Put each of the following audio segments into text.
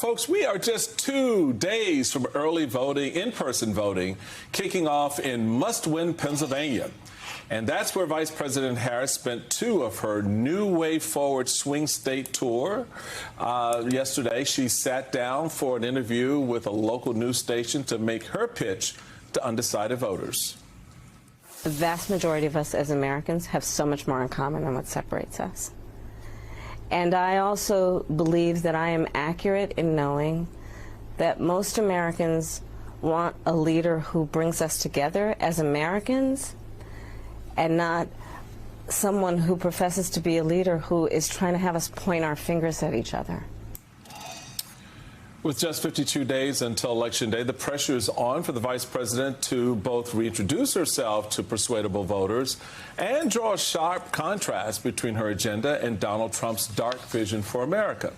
Folks, we are just 2 days from early voting, in-person voting, kicking off in must-win Pennsylvania. And that's where Vice President Harris spent 2 of her New Way Forward swing state tour. Yesterday, she sat down for an interview with a local news station to make her pitch to undecided voters. The vast majority of us as Americans have so much more in common than what separates us. And I also believe that I am accurate in knowing that most Americans want a leader who brings us together as Americans and not someone who professes to be a leader who is trying to have us point our fingers at each other. With just 52 days until Election Day, the pressure is on for the vice president to both reintroduce herself to persuadable voters and draw a sharp contrast between her agenda and Donald Trump's dark vision for America.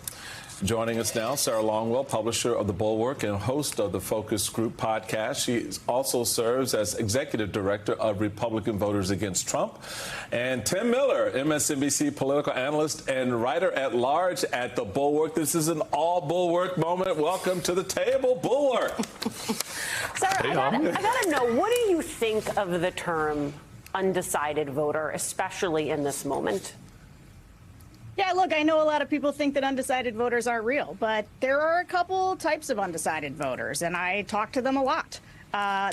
Joining us now, Sarah Longwell, publisher of The Bulwark and host of the Focus Group podcast. She also serves as executive director of Republican Voters Against Trump. And Tim Miller, MSNBC political analyst and writer at large at The Bulwark. This is an all-Bulwark moment. Welcome to the table, Bulwark. Sarah, I gotta know, what do you think of the term undecided voter, especially in this moment? Yeah, look, I know a lot of people think that undecided voters aren't real, but there are a couple types of undecided voters, and I talk to them a lot.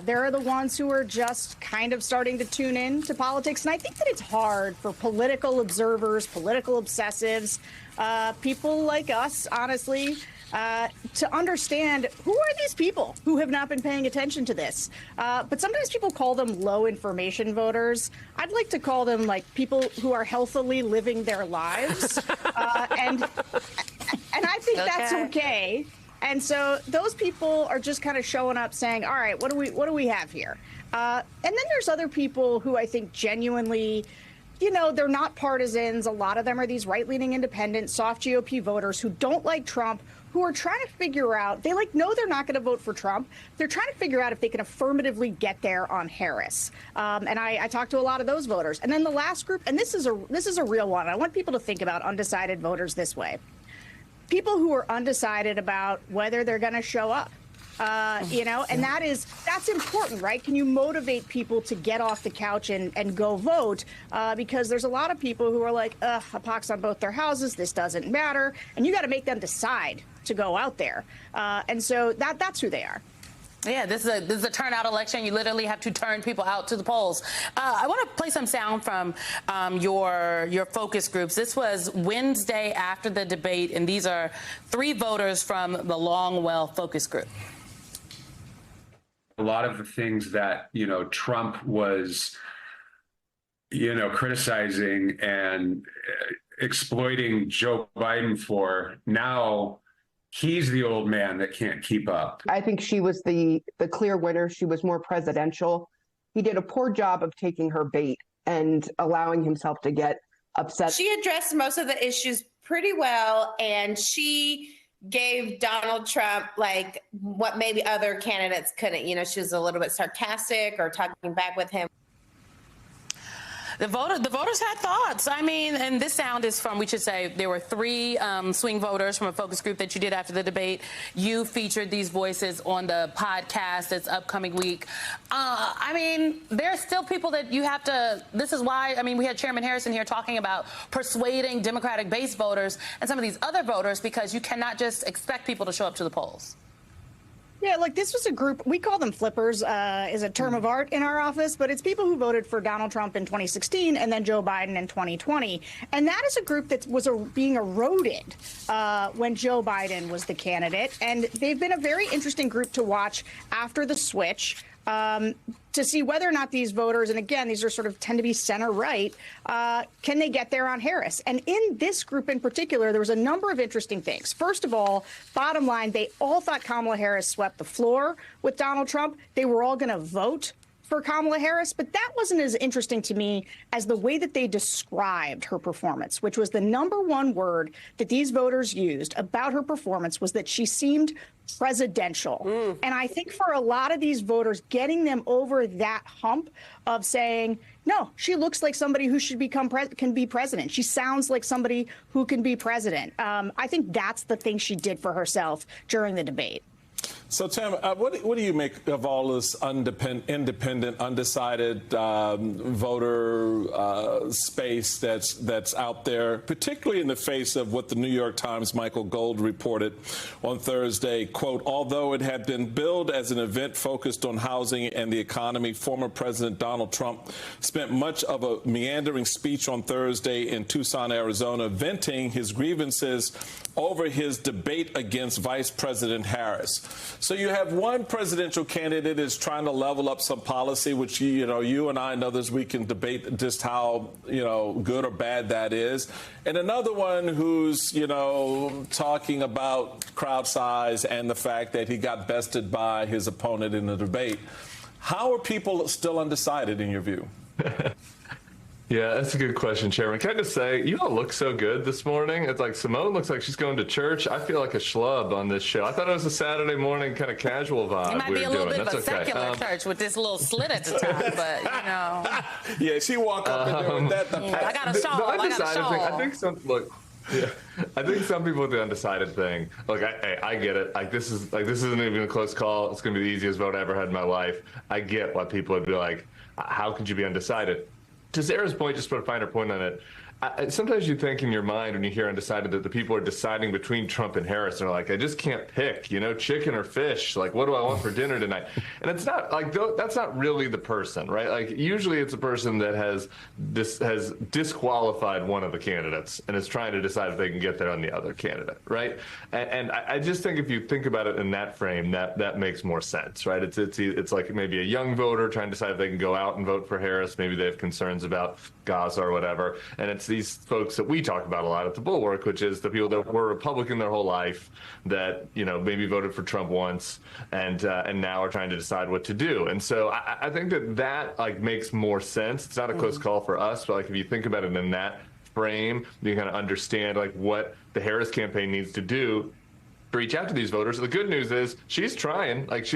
There are the ones who are just kind of starting to tune in to politics, and I think that it's hard for political observers, political obsessives, people like us, honestly, to understand who are these people who have not been paying attention to this. But sometimes people call them low information voters. I'd like to call them like people who are healthily living their lives. And I think that's okay. And so those people are just kind of showing up saying, all right, what do we have here? And then there's other people who I think genuinely, you know, they're not partisans. A lot of them are these right-leaning independent, soft GOP voters who don't like Trump, who are trying to figure out, they know they're not going to vote for Trump. They're trying to figure out if they can affirmatively get there on Harris. And I talked to a lot of those voters. And then the last group, and this is a real one. I want people to think about undecided voters this way. People who are undecided about whether they're going to show up. You know, and that's important, right? Can you motivate people to get off the couch and go vote? Because there's a lot of people who are like, a pox on both their houses. This doesn't matter. And you got to make them decide to go out there. And so that's who they are. Yeah, this is a turnout election. You literally have to turn people out to the polls. I want to play some sound from your focus groups. This was Wednesday after the debate, and these are 3 voters from the Longwell focus group. A lot of the things that, you know, Trump was, you know, criticizing and exploiting Joe Biden for, now he's the old man that can't keep up. I think she was the clear winner. She was more presidential. He did a poor job of taking her bait and allowing himself to get upset. She addressed most of the issues pretty well, and she gave Donald Trump like what maybe other candidates couldn't. You know, she was a little bit sarcastic or talking back with him. The voters had thoughts. I mean, and this sound is from, we should say, there were 3 swing voters from a focus group that you did after the debate. You featured these voices on the podcast this upcoming week. I mean, there's still people that you have to, this is why, I mean, we had Chairman Harrison here talking about persuading Democratic base voters and some of these other voters, because you cannot just expect people to show up to the polls. Yeah, look, this was a group, we call them flippers, is a term of art in our office, but it's people who voted for Donald Trump in 2016 and then Joe Biden in 2020. And that is a group that was being eroded when Joe Biden was the candidate. And they've been a very interesting group to watch after the switch. To see whether or not these voters, and again, these are sort of tend to be center-right, can they get there on Harris? And in this group in particular, there was a number of interesting things. First of all, bottom line, they all thought Kamala Harris swept the floor with Donald Trump. They were all going to vote for Kamala Harris, but that wasn't as interesting to me as the way that they described her performance, which was the #1 word that these voters used about her performance was that she seemed presidential. And I think for a lot of these voters, getting them over that hump of saying, No, she looks like somebody who should can be president. She sounds like somebody who can be president. I think that's the thing she did for herself during the debate. So, Tam, what do you make of all this independent, undecided voter space that's out there, particularly in the face of what the New York Times' Michael Gold reported on Thursday? Quote, although it had been billed as an event focused on housing and the economy, former President Donald Trump spent much of a meandering speech on Thursday in Tucson, Arizona, venting his grievances over his debate against Vice President Harris. So you have one presidential candidate is trying to level up some policy, which you and I and others, we can debate just how good or bad that is, and another one who's talking about crowd size and the fact that he got bested by his opponent in the debate. How are people still undecided in your view? Yeah, that's a good question, Chairman. Can I just say, you all look so good this morning. It's like Simone looks like she's going to church. I feel like a schlub on this show. I thought it was a Saturday morning kind of casual vibe. It might be a little bit of a okay. secular church with this little slit at the top, but Yeah, she walked up in there with that. I got a shawl. I got a shawl. I think some people with the undecided thing. Look, I get it. This isn't even a close call. It's going to be the easiest vote I ever had in my life. I get why people would be like, how could you be undecided? To Sarah's point, just put a finer point on it. Sometimes you think in your mind when you hear undecided that the people are deciding between Trump and Harris. They're like, I just can't pick, chicken or fish. Like, what do I want for dinner tonight? And it's not like that's not really the person, right? Like, usually it's a person that has disqualified one of the candidates and is trying to decide if they can get there on the other candidate, right? And I just think if you think about it in that frame, that makes more sense, right? It's like maybe a young voter trying to decide if they can go out and vote for Harris. Maybe they have concerns about Gaza or whatever, and it's these folks that we talk about a lot at the Bulwark, which is the people that were Republican their whole life, that maybe voted for Trump once, and now are trying to decide what to do. And so I think that like makes more sense. It's not a close call for us, but like if you think about it in that frame, you kind of understand like what the Harris campaign needs to do. Reach out to these voters. The good news is she's trying. If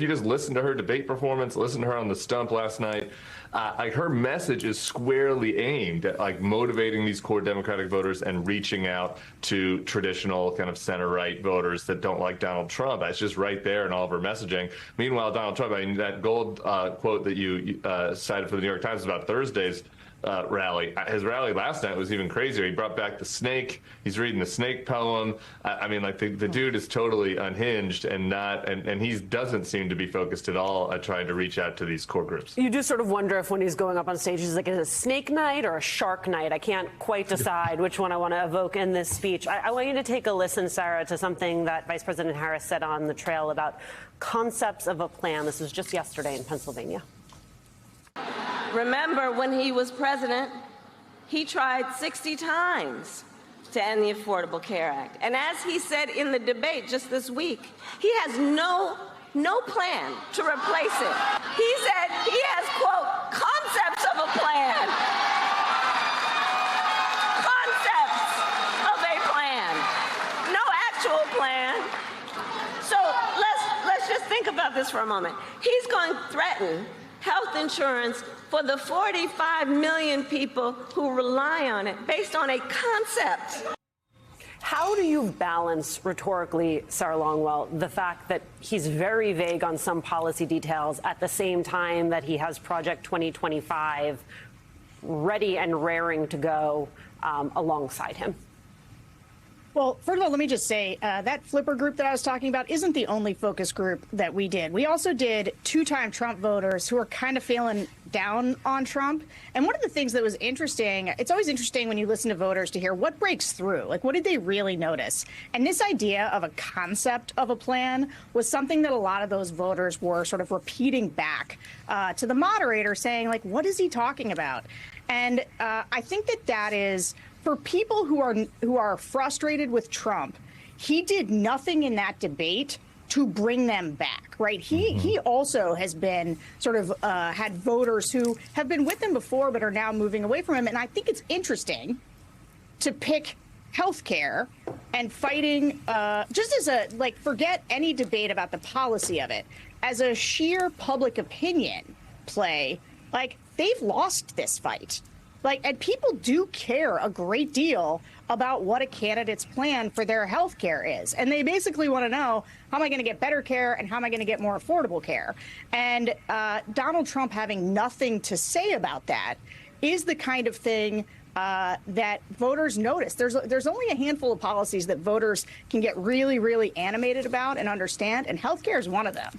you just listen to her debate performance, listen to her on the stump last night, her message is squarely aimed at like motivating these core Democratic voters and reaching out to traditional kind of center-right voters that don't like Donald Trump. It's just right there in all of her messaging. Meanwhile, Donald Trump, that Gold quote that you cited for the New York Times about Thursday's rally. His rally last night was even crazier. He brought back the snake. He's reading the snake poem. The dude is totally unhinged and he doesn't seem to be focused at all at trying to reach out to these core groups. You do sort of wonder if when he's going up on stage, he's like, is it a snake night or a shark night? I can't quite decide which one I want to evoke in this speech. I want you to take a listen, Sarah, to something that Vice President Harris said on the trail about concepts of a plan. This was just yesterday in Pennsylvania. Remember, when he was president, he tried 60 times to end the Affordable Care Act. And as he said in the debate just this week, he has no plan to replace it. He said he has, quote, concepts of a plan. Concepts of a plan. No actual plan. So let's just think about this for a moment. He's going to threaten health insurance for the 45 million people who rely on it based on a concept. How do you balance rhetorically, Sarah Longwell, the fact that he's very vague on some policy details at the same time that he has Project 2025 ready and raring to go alongside him? Well, first of all, let me just say that flipper group that I was talking about isn't the only focus group that we did. We also did two-time Trump voters who are kind of feeling down on Trump. And one of the things that was interesting, it's always interesting when you listen to voters to hear what breaks through. Like, what did they really notice? And this idea of a concept of a plan was something that a lot of those voters were sort of repeating back to the moderator, saying, like, what is he talking about? And I think that is, for people who are frustrated with Trump, he did nothing in that debate to bring them back, right? He also has been sort of had voters who have been with him before but are now moving away from him. And I think it's interesting to pick healthcare and fighting just as a, like, forget any debate about the policy of it, as a sheer public opinion play. Like, they've lost this fight. And people do care a great deal about what a candidate's plan for their health care is. And they basically want to know, how am I going to get better care and how am I going to get more affordable care? And Donald Trump having nothing to say about that is the kind of thing that voters notice. There's only a handful of policies that voters can get really, really animated about and understand, and health care is one of them.